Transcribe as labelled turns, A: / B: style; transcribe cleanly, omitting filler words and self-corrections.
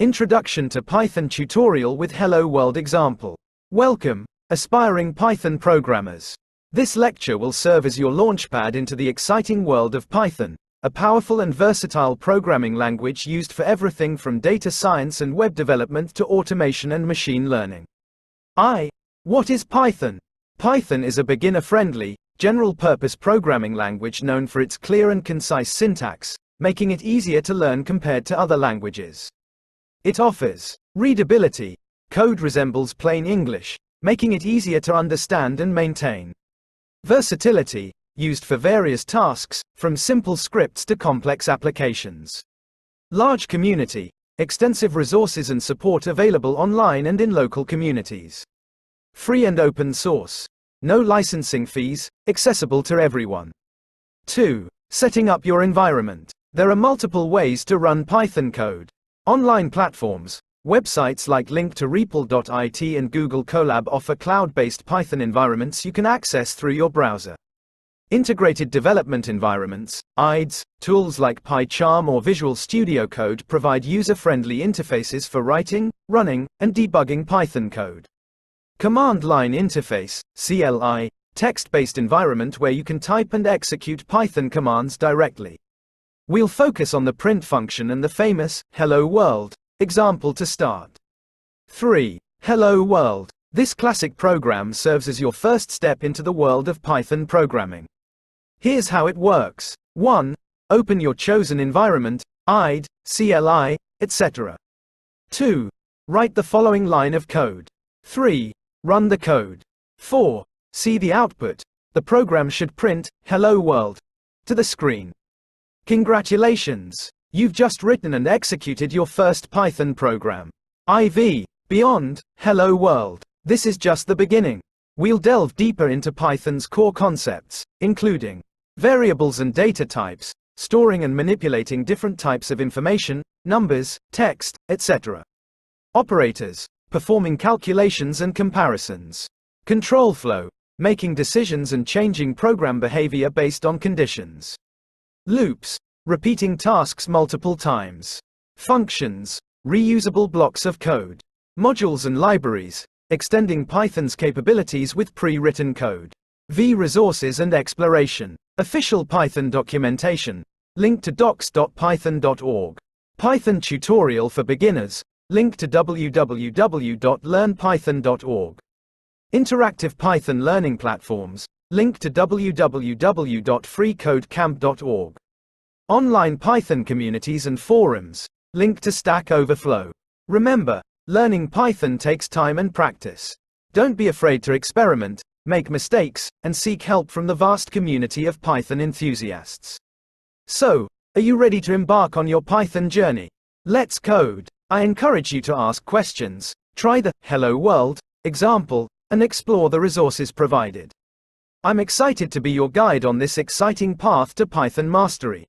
A: Introduction to Python tutorial with Hello World example. Welcome, aspiring Python programmers. This lecture will serve as your launchpad into the exciting world of Python, a powerful and versatile programming language used for everything from data science and web development to automation and machine learning. What is Python? Python is a beginner-friendly, general-purpose programming language known for its clear and concise syntax, making it easier to learn compared to other languages. It offers readability. Code resembles plain English, making it easier to understand and maintain. Versatility, used for various tasks, from simple scripts to complex applications. Large community, extensive resources and support available online and in local communities. Free and open source. No licensing fees, accessible to everyone. 2. Setting up your environment. There are multiple ways to run Python code. Online platforms, websites like link-to-repl.it and Google Colab offer cloud-based Python environments you can access through your browser. Integrated development environments, IDEs, tools like PyCharm or Visual Studio Code provide user-friendly interfaces for writing, running, and debugging Python code. Command line interface, CLI, text-based environment where you can type and execute Python commands directly. We'll focus on the print function and the famous Hello World example to start. 3. Hello World. This classic program serves as your first step into the world of Python programming. Here's how it works. 1. Open your chosen environment, IDE, CLI, etc. 2. Write the following line of code. 3. Run the code. 4. See the output. The program should print, Hello World, to the screen. Congratulations! You've just written and executed your first Python program. Beyond Hello World. This is just the beginning. We'll delve deeper into Python's core concepts, including variables and data types, storing and manipulating different types of information, numbers, text, etc. Operators, performing calculations and comparisons. Control flow, making decisions and changing program behavior based on conditions. Loops, repeating tasks multiple times. Functions, reusable blocks of code. Modules and libraries, extending Python's capabilities with pre-written code. Resources and exploration. Official Python documentation. Link to docs.python.org. Python tutorial for beginners. Link to www.learnpython.org. Interactive Python learning platforms. Link to www.freecodecamp.org. Online Python communities and forums. Link to Stack Overflow. Remember, learning Python takes time and practice. Don't be afraid to experiment, make mistakes, and seek help from the vast community of Python enthusiasts. So, are you ready to embark on your Python journey? Let's code. I encourage you to ask questions, try the Hello World example, and explore the resources provided. I'm excited to be your guide on this exciting path to Python mastery.